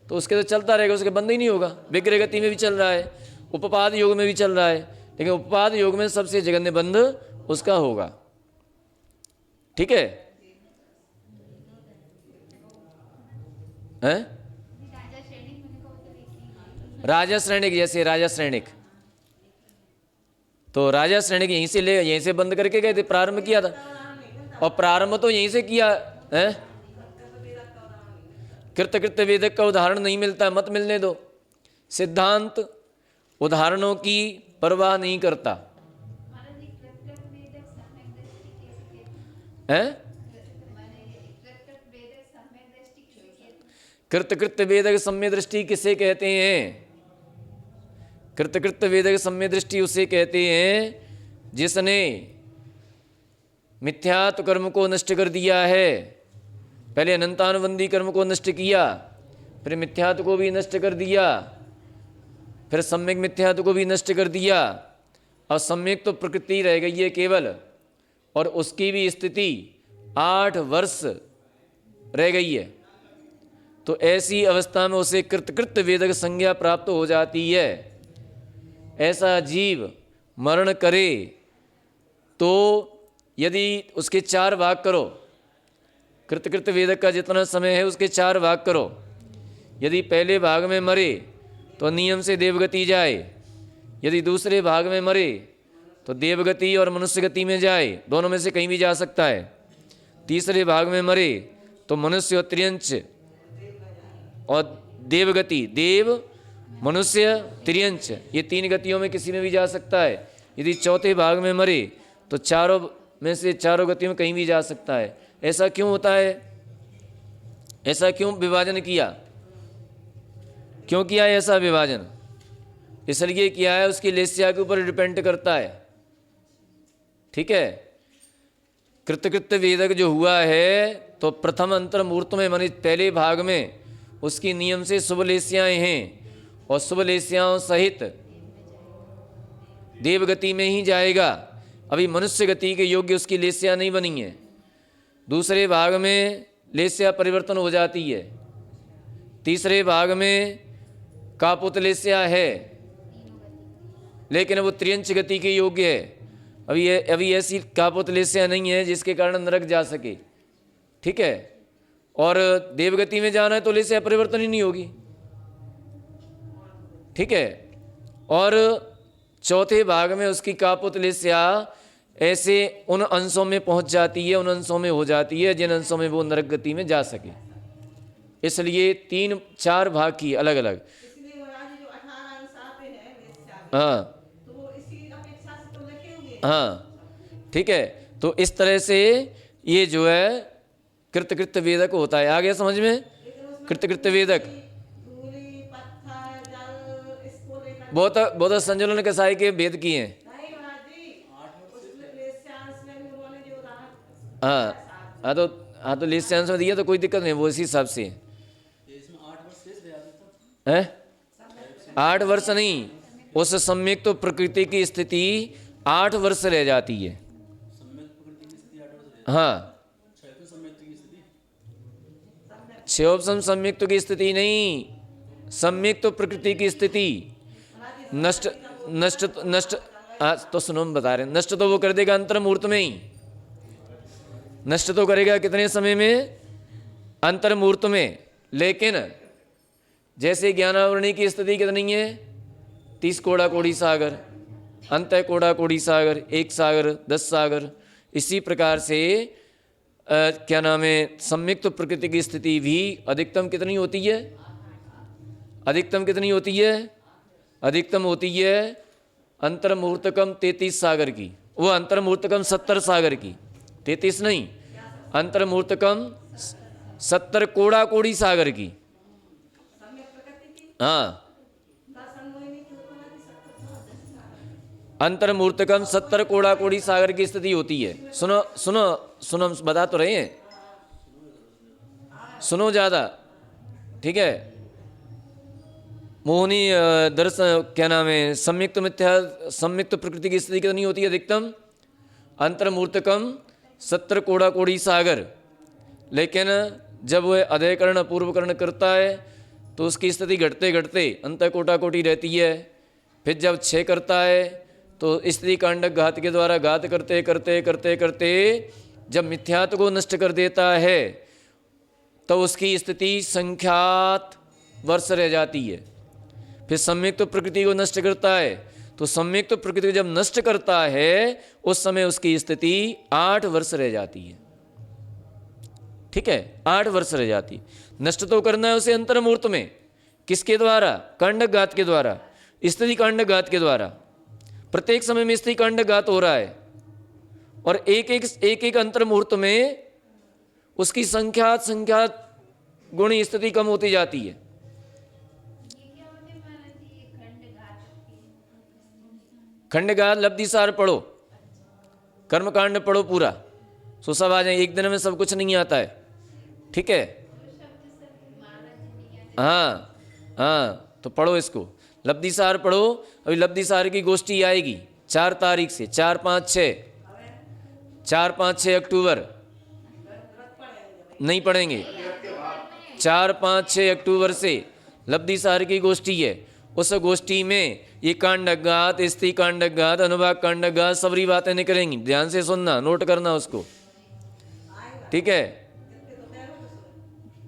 Speaker 1: तो उसके तो चलता रहेगा, उसके बंद ही नहीं होगा। विग्रह गति में भी चल रहा है, उपपाद योग में भी चल रहा है, लेकिन उपपाद योग में सबसे जघन्य बंध उसका होगा। ठीक है, हैं? राजा श्रेणिक, जैसे राजा श्रेणिक, तो राजा श्रेणिक यहीं से बंद करके गए थे, प्रारंभ किया था, और प्रारंभ तो यहीं से किया है। कृतकृत्य वेदक का उदाहरण नहीं मिलता, मत मिलने दो। सिद्धांत उदाहरणों की परवाह नहीं करता है। कृतकृत्य वेदक सम्य दृष्टि किसे कहते हैं? कृतकृत्य वेदक सम्य दृष्टि उसे कहते हैं जिसने मिथ्यात्व कर्म को नष्ट कर दिया है। पहले अनंतानुबंधी कर्म को नष्ट किया, फिर मिथ्यात्व को भी नष्ट कर दिया, फिर सम्यक मिथ्यात्व को भी नष्ट कर दिया, और सम्यक तो प्रकृति रह गई है केवल, और उसकी भी स्थिति 8 वर्ष रह गई है। तो ऐसी अवस्था में उसे कृतकृत्य वेदक संज्ञा प्राप्त हो जाती है। ऐसा जीव मरण करे तो यदि उसके 4 भाग करो, कृतकृत्य वेदक का जितना समय है उसके 4 भाग करो। यदि पहले भाग में मरे तो नियम से देवगति जाए, यदि दूसरे भाग में मरे तो देवगति और मनुष्य गति में जाए, दोनों में से कहीं भी जा सकता है। तीसरे भाग में मरे तो मनुष्य और त्रियंच और देवगति, देव मनुष्य त्रियंच, ये 3 गतियों में किसी में भी जा सकता है। यदि चौथे भाग में मरे तो चारों में से चारों गतियों में कहीं भी जा सकता है। ऐसा क्यों होता है? ऐसा क्यों विभाजन किया? क्यों किया है ऐसा विभाजन? इसलिए किया है उसकी लेस्या के ऊपर डिपेंड करता है। ठीक है, कृतकृत्य वेदक जो हुआ है तो प्रथम अंतर मुहूर्त में माने पहले भाग में उसकी नियम से शुभ लेस्याएँ हैं और शुभ लेस्याओं सहित देवगति में ही जाएगा। अभी मनुष्य गति के योग्य उसकी लेस्या नहीं बनी है। दूसरे भाग में लेस्या परिवर्तन हो जाती है। तीसरे भाग में कापुत लेस्या है, लेकिन वो त्रियंच गति के योग्य है। अभी ऐसी कापुत लेस्या नहीं है जिसके कारण नरक जा सके। ठीक है, और देवगति में जाना है तो लेस्या परिवर्तन ही नहीं होगी। ठीक है, और चौथे भाग में उसकी कापुत लेस्या ऐसे उन अंशों में पहुंच जाती है, उन अंशों में हो जाती है जिन अंशों में वो नरक गति में जा सके। इसलिए 3-4 भाग की अलग अलग। हाँ हाँ, ठीक है। तो इस तरह से ये जो है कृतकृत्य वेदक होता है। आ गया समझ में? कृतकृत्य वेदक बहुत संजलन कसाई के भेद किए हैं। हाँ तो लेस्यांश में दिया तो कोई दिक्कत नहीं, वो इसी हिसाब से है। 8 वर्ष नहीं, उस सम्यक तो प्रकृति की स्थिति 8 वर्ष रह जाती है। हाँ, क्षयोपम सम्यक्त की स्थिति नहीं, सम्यक तो प्रकृति की स्थिति। नष्ट नष्ट नष्ट तो सुनो, हम बता रहे हैं, नष्ट तो वो कर देगा अंतर मुहूर्त में ही। नष्ट तो करेगा कितने समय में? अंतर मुहूर्त में। लेकिन जैसे ज्ञानावरणी की स्थिति कितनी है? 30 कोड़ा कोड़ी सागर, अंत कोड़ा कोड़ी सागर, 1 सागर, 10 सागर। इसी प्रकार से क्या नाम है, सम्यक्त प्रकृति की स्थिति भी अधिकतम कितनी होती है? अधिकतम कितनी होती है? अधिकतम होती है अंतर मुहूर्तकम 33 सागर की। वो अंतर मुहूर्तकम 70 सागर की, 33 नहीं, अंतर मुहूर्तकम 70 कोड़ा कोड़ी सागर की। हाँ, अंतर मुहूर्तकम 70 कोड़ा कोड़ी सागर की स्थिति होती है। सुनो सुनो सुनो, हम बता तो रहे हैं, सुनो ज़्यादा। ठीक है, मोहनी दर्शन क्या नाम है, संयुक्त मिथ्या संयुक्त प्रकृति की स्थिति कितनी होती है? अधिकतम अंतर मुहूर्तकम 70 कोड़ा कोड़ी सागर। लेकिन जब वह अधयकरण अपूर्वकरण करता है तो उसकी स्थिति घटते घटते अंत कोटा कोटि रहती है। फिर जब 6 करता है तो स्त्री कांडक घात के द्वारा घात करते करते करते करते जब मिथ्यात्व को नष्ट कर देता है तो उसकी स्थिति संख्यात वर्ष रह जाती है। फिर सम्यक्त प्रकृति को नष्ट करता है तो सम्यक्त प्रकृति को जब नष्ट करता है उस समय उसकी स्थिति 8 वर्ष रह जाती है। ठीक है, 8 वर्ष रह जाती। नष्ट तो करना है उसे अंतर मुहूर्त में। किसके द्वारा? कांडक घात के द्वारा, स्त्री कांडक घात के द्वारा। प्रत्येक समय में स्त्री कांडक घात हो रहा है और एक एक अंतर मुहूर्त में उसकी संख्यात गुणी स्थिति कम होती जाती है। खंडघात लब्धिसार पढ़ो, कर्मकांड पढ़ो पूरा, सो सब आ जाए। एक दिन में सब कुछ नहीं आता है। ठीक है, हाँ, तो पढ़ो इसको, लब्धिसार पढ़ो। अभी लब्धिसार की गोष्ठी आएगी 4 तारीख से, 4, 5, 6 अक्टूबर। नहीं पढ़ेंगे, 4, 5, 6 अक्टूबर से लब्धिसार की गोष्ठी है। उस गोष्ठी में ये कांडक स्त्री कांडक अनुभाग कांडक सबरी बातें निकलेंगी। ध्यान से सुनना, नोट करना उसको। ठीक है,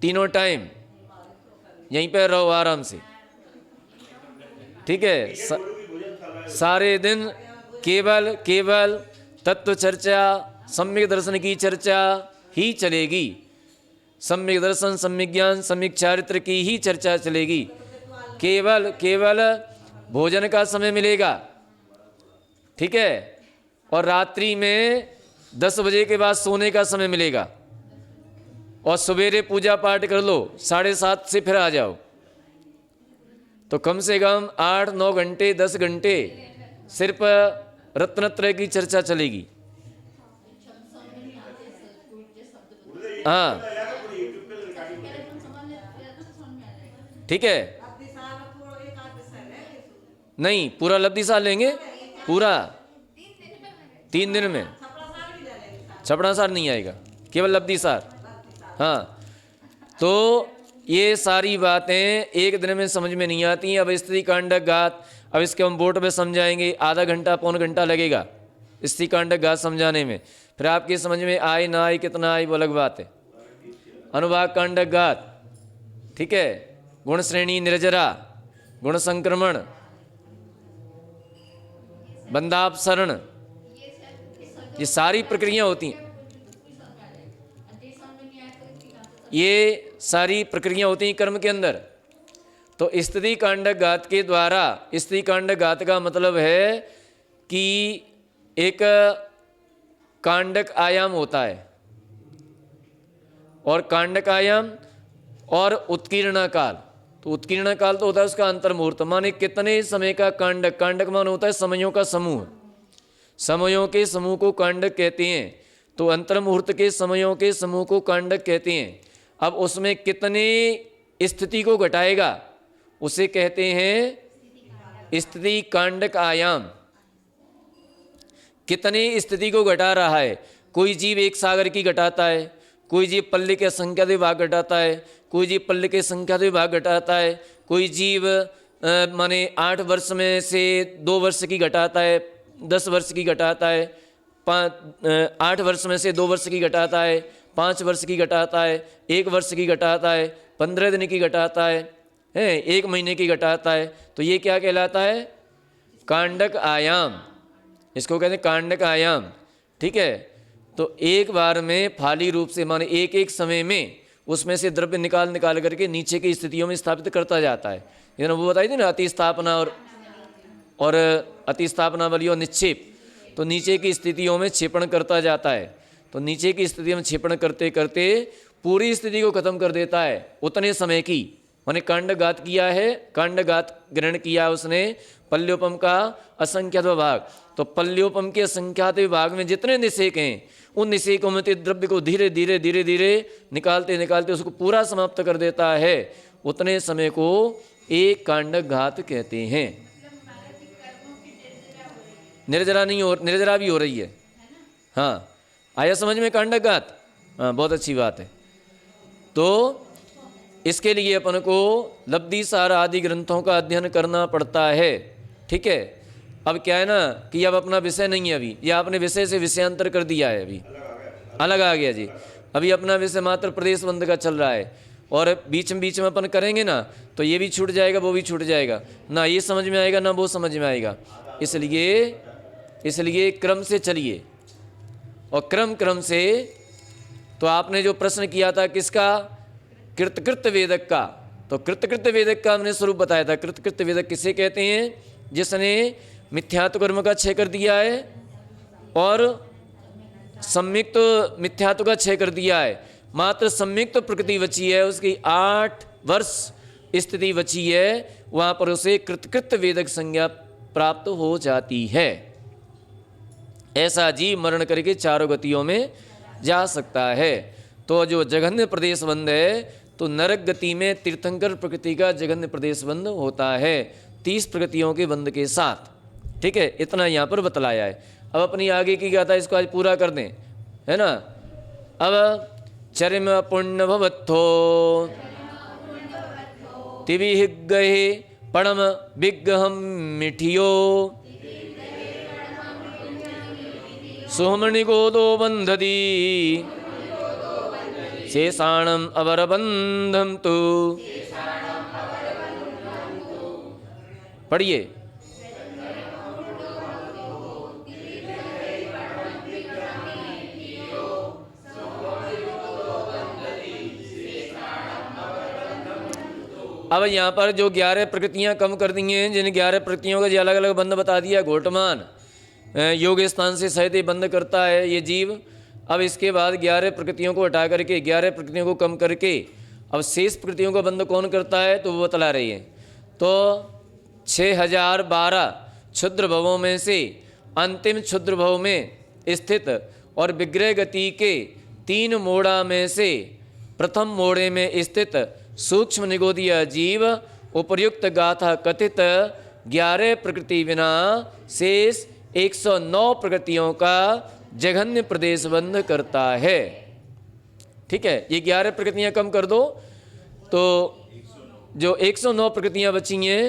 Speaker 1: तीनों टाइम यहीं पर रहो आराम से। ठीक है, सारे दिन केवल तत्व चर्चा, सम्यक दर्शन की चर्चा ही चलेगी। सम्यक दर्शन, सम्यक ज्ञान, सम्यक चारित्र की ही चर्चा चलेगी। केवल भोजन का समय मिलेगा। ठीक है, और रात्रि में 10 बजे के बाद सोने का समय मिलेगा। और सवेरे पूजा पाठ कर लो, 7:30 से फिर आ जाओ। तो कम से कम 8-9 घंटे 10 घंटे सिर्फ रत्नत्रय की चर्चा चलेगी। हाँ ठीक है, नहीं पूरा लब्धि सार लेंगे, पूरा 3 दिन में। छपड़ा सार नहीं आएगा, केवल लब्धि सार। हाँ तो ये सारी बातें एक दिन में समझ में नहीं आती। अब स्त्री कांडक गात, अब इसके हम बोर्ड पे समझाएंगे, आधा घंटा पौन घंटा लगेगा स्त्री कांडक गात समझाने में। फिर आपकी समझ में आए ना आए, कितना आए वो अलग बात है। अनुभाग कांडक गात, ठीक है, गुण श्रेणी निर्जरा, गुण संक्रमण, बंधापसरण, ये सारी प्रक्रिया होती हैं, ये सारी प्रक्रिया होती हैं कर्म के अंदर। तो स्त्री कांडक गात के द्वारा, स्त्री कांडक गात का मतलब है कि एक कांडक आयाम होता है, और कांडक आयाम और उत्कीर्ण काल। तो उत्कीर्ण काल तो होता है उसका अंतर्मुहूर्त, माने कितने समय का कांडक। कांडक मान होता है समयों का समूह, समयों के समूह को कांडक कहते हैं। तो अंतर्मुहूर्त के समयों के समूह को कांडक कहते हैं। अब उसमें कितने स्थिति को घटाएगा उसे कहते हैं स्थिति कांडक आयाम। कितने स्थिति को घटा रहा है, कोई जीव एक सागर की घटाता है, कोई जीव पल्ले के संख्या से भाग घटाता है, कोई जीव पल्ले के संख्या से भाग घटाता है, कोई जीव माने 8 वर्ष में से 2 वर्ष की घटाता है, 10 वर्ष की घटाता है, 8 वर्ष में से 2 वर्ष की घटाता है, 5 वर्ष की घटाता है, 1 वर्ष की घटाता है, 15 दिन की घटाता है, 1 महीने की घटाता है। तो ये क्या कहलाता है? कांडक आयाम, इसको कहते हैं कांडक आयाम। ठीक है, तो एक बार में फाली रूप से माने एक एक समय में उसमें से द्रव्य निकाल करके नीचे की स्थितियों में स्थापित करता जाता है। ये ना वो बताई थी ना, अतिस्थापना और अतिस्थापनावली और निक्षेप। तो नीचे की स्थितियों में क्षेपण करता जाता है। तो नीचे की स्थिति में क्षेपण करते करते पूरी स्थिति को खत्म कर देता है उतने समय की। माने कांडघात किया है, कांडघात ग्रहण किया उसने पल्योपम का असंख्यात भाग। तो पल्योपम के असंख्यात विभाग में जितने निषेक हैं उन निषेकों में द्रव्य को धीरे धीरे धीरे धीरे निकालते निकालते उसको पूरा समाप्त कर देता है। उतने समय को एक कांडघात कहते हैं। निर्जरा नहीं हो, निर्जरा भी हो रही है। हाँ, आया समझ में कांडघात? हाँ, बहुत अच्छी बात है। तो इसके लिए अपन को लब्धि सार आदि ग्रंथों का अध्ययन करना पड़ता है। ठीक है, अब क्या है ना कि अब अपना विषय नहीं है अभी, या आपने विषय से विषयांतर कर दिया है, अभी अलग आ गया जी। अभी अपना विषय मात्र प्रदेश बंद का चल रहा है, और बीच में अपन करेंगे ना तो ये भी छूट जाएगा, वो भी छूट जाएगा, ना ये समझ में आएगा ना वो समझ में आएगा। इसलिए क्रम से चलिए, और क्रम से। तो आपने जो प्रश्न किया था किसका? कृतकृत वेदक का। तो कृतकृत वेदक का हमने स्वरूप बताया था। कृतकृत वेदक किसे कहते हैं? जिसने मिथ्यात्व कर्म का क्षय कर दिया है और सम्यक्त मिथ्यात्व का क्षय कर दिया है। मात्र सम्यक्त प्रकृति बची है, उसकी 8 वर्ष स्थिति बची है, वहाँ पर उसे कृतकृत वेदक संज्ञा प्राप्त हो जाती है। ऐसा जीव मरण करके 4 गतियों में जा सकता है। तो जो जघन्य प्रदेश बंध है, तो नरक गति में तीर्थंकर प्रकृति का जघन्य प्रदेश बंध होता है 30 प्रकृतियों के बंध के साथ। ठीक है, इतना यहाँ पर बतलाया है। अब अपनी आगे की गाथा इसको आज पूरा कर दें, है ना। अब चरम पुण्य भवत्थो तिवि गहे पणम विग्रहम मिठियो सुहमणि गोदो बंधती शेषाणम अवरबंधम तु। पढ़िए। अब यहाँ पर जो 11 प्रकृतियाँ कम कर दी हैं, जिन 11 प्रकृतियों का जो अलग अलग बंध बता दिया, घोटमान योग स्थान से सहित बंद करता है ये जीव। अब इसके बाद 11 प्रकृतियों को हटा करके, 11 प्रकृतियों को कम करके अब शेष प्रकृतियों का बंध कौन करता है, तो वो बतला रही है। तो 6012 क्षुद्र भवों में से अंतिम क्षुद्र भव में स्थित और विग्रह गति के 3 मोड़ा में से प्रथम मोड़े में स्थित सूक्ष्म निगोदीय जीव उपर्युक्त गाथा कथित 11 प्रकृति विना शेष 109 प्रकृतियों का जघन्य प्रदेश बंध करता है। ठीक है, ये 11 प्रकृतियां कम कर दो तो जो 109 प्रकृतियां बची हैं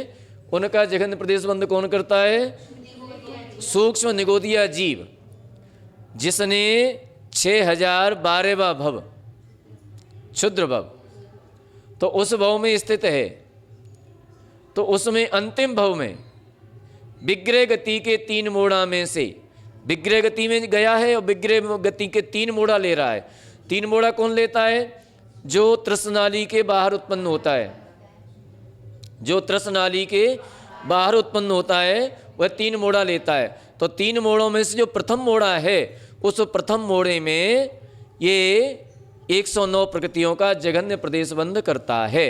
Speaker 1: उनका जघन्य प्रदेश बंध कौन करता है? सूक्ष्म निगोदीय जीव, जिसने 6012वां भव क्षुद्र भव तो उस भव में स्थित है। तो उसमें अंतिम भव में विग्रह गति के 3 मोड़ा में से विग्रह गति में गया है और विग्रह गति के 3 मोड़ा ले रहा है। 3 मोड़ा कौन लेता है? जो तृष्णाली के बाहर उत्पन्न होता है, जो तृष्णाली के बाहर उत्पन्न होता है वह 3 मोड़ा लेता है। तो 3 मोड़ों में से जो प्रथम मोड़ा है उस प्रथम मोड़े में ये 109 प्रकृतियों का जघन्य प्रदेश बंध करता है।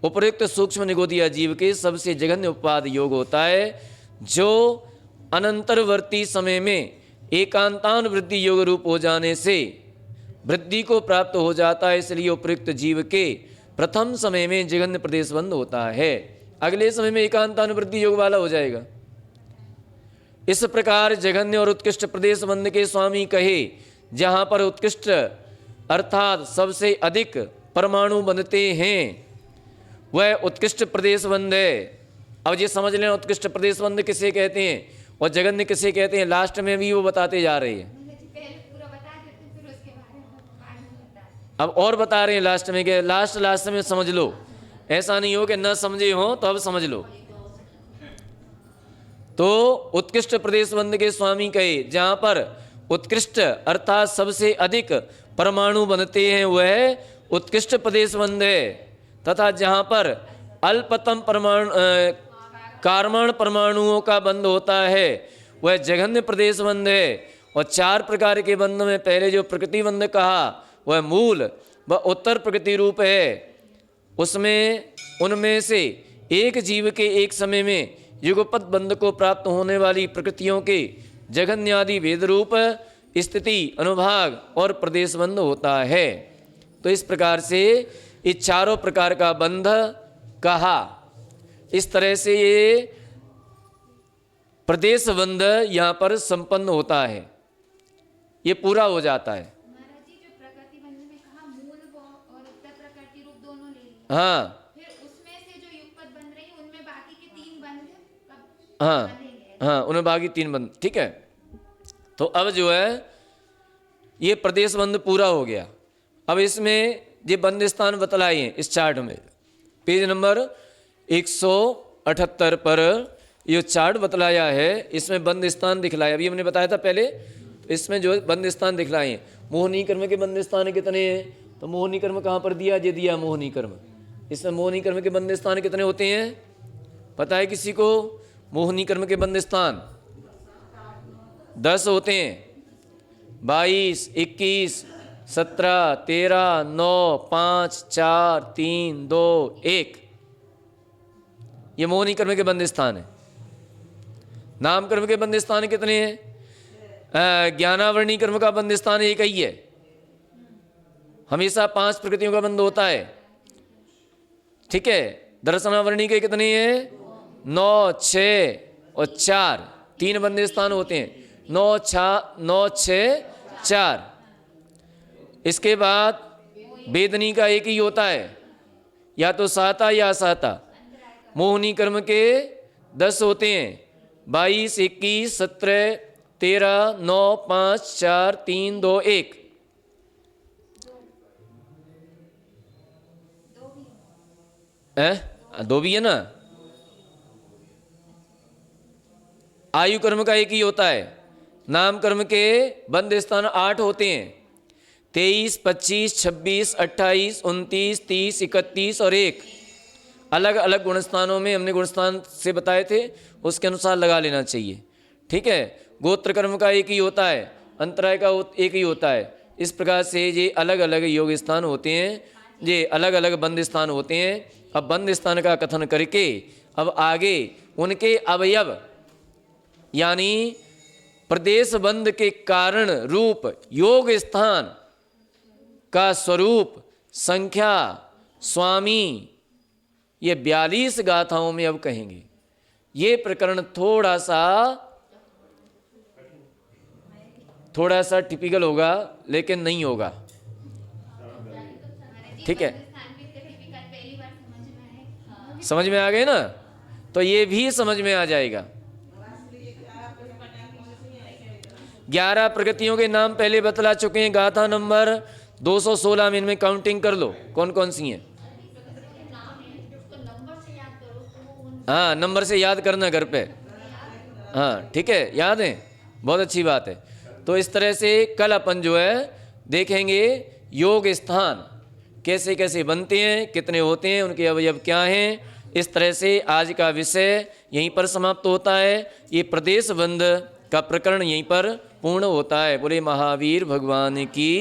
Speaker 1: उपयुक्त सूक्ष्म निगोदीय जीव के सबसे जघन्य उपाद योग होता है जो अनंतरवर्ती समय में एकांतान वृद्धि योग रूप हो जाने से वृद्धि को प्राप्त हो जाता है। इसलिए उपयुक्त जीव के प्रथम समय में जघन्य प्रदेश बंध होता है, अगले समय में एकांतानुवृत्ति योग वाला हो जाएगा। इस प्रकार जघन्य और उत्कृष्ट प्रदेश बंध के स्वामी कहे, जहाँ पर उत्कृष्ट अर्थात सबसे अधिक परमाणु बनते हैं वह उत्कृष्ट प्रदेश बंध है। अब ये समझ लेना उत्कृष्ट प्रदेश बंध किसे कहते हैं और जघन्य किसे कहते हैं, लास्ट में भी वो बताते जा रहे हैं। अब और बता रहे हैं लास्ट में, कि लास्ट में समझ लो, ऐसा नहीं हो कि न समझे हो तो अब समझ लो। तो उत्कृष्ट प्रदेश बंध के स्वामी कहे, जहां पर उत्कृष्ट अर्थात सबसे अधिक परमाणु बनते हैं वह उत्कृष्ट प्रदेश बंध है, तथा जहां पर अल्पतम परमाणु कार्बन परमाणुओं का बंध होता है वह जघन्य प्रदेश बंध है। और 4 प्रकार के बंध में पहले जो प्रकृति बंध कहा वह मूल व उत्तर प्रकृति रूप है। उसमें उनमें से एक जीव के एक समय में युगपत बंध को प्राप्त होने वाली प्रकृतियों के जघन्यादि वेद रूप स्थिति अनुभाग और प्रदेश बंध होता है। तो इस प्रकार से ये 4 प्रकार का बंध कहा। इस तरह से ये प्रदेश बंध यहाँ पर संपन्न होता है, ये पूरा हो जाता है। हाँ
Speaker 2: फिर उसमें से जो युगपत बन रही उनमें बाकी के 3 बंध
Speaker 1: हाँ उनमें बाकी 3 बंध। ठीक है, तो अब जो है ये प्रदेश बंध पूरा हो गया। अब इसमें ये बंद स्थान बतलाए हैं इस चार्ट में, पेज नंबर 178 पर ये चार्ट बतलाया है, इसमें बंद स्थान दिखलाया। अभी हमने बताया था पहले, इसमें जो बंद स्थान दिखलाए हैं। मोहनी कर्म के बंद स्थान कितने हैं? तो मोहनी कर्म कहाँ पर दिया? ये दिया मोहनी कर्म। इसमें मोहनी कर्म के बंद स्थान कितने होते हैं पता है किसी को? मोहनी कर्म के बंद स्थान 10 होते हैं। 22, 21, 17, 13, 9, 5, 4, 3, 2, 1 ये मोहनी कर्म के बंद स्थान है। नाम कर्म के बंद स्थान कितने हैं? ज्ञानावरणी कर्म का बंद स्थान एक ही है। हमेशा 5 प्रकृतियों का बंध होता है। ठीक है, दर्शनावरणी के कितने हैं? 9, 6 और 4 3 बंद स्थान होते हैं। 9, 6, 4। इसके बाद वेदनी का एक ही होता है, या तो सहता या असहता। मोहनी कर्म के 10 होते हैं। 22, 21, 17, 13, 9, 5, 4, 3, 2, 1 2 भी है ना। आयु कर्म का एक ही होता है। नाम कर्म के बंद स्थान 8 होते हैं। 23, 25, 26, 28, 29, 30, 31 और 1 अलग अलग गुणस्थानों में हमने गुणस्थान से बताए थे, उसके अनुसार लगा लेना चाहिए। ठीक है, गोत्र कर्म का एक ही होता है, अंतराय का एक ही होता है। इस प्रकार से ये अलग अलग योग स्थान होते हैं, ये अलग अलग बंद स्थान होते हैं। अब बंध स्थान का कथन करके अब आगे उनके अवयव यानी प्रदेश बंध के कारण रूप योग स्थान का स्वरूप संख्या स्वामी ये 42 गाथाओं में अब कहेंगे। ये प्रकरण थोड़ा सा टिपिकल होगा लेकिन नहीं होगा, ठीक है।
Speaker 2: पहली बार समझ में आए।
Speaker 1: समझ में आ गए ना, तो ये भी समझ में आ जाएगा। 11 प्रगतियों के नाम पहले बतला चुके हैं, गाथा नंबर 216 में इनमें काउंटिंग कर लो कौन कौन सी हैं। हाँ नंबर से याद करना घर पे, हाँ ठीक है, याद है, बहुत अच्छी बात है। तो इस तरह से कल अपन जो है देखेंगे योग स्थान कैसे कैसे बनते हैं, कितने होते हैं, उनके अवयव क्या हैं। इस तरह से आज का विषय यहीं पर समाप्त होता है। ये प्रदेश बंध का प्रकरण यहीं पर पूर्ण होता है। बोले महावीर भगवान की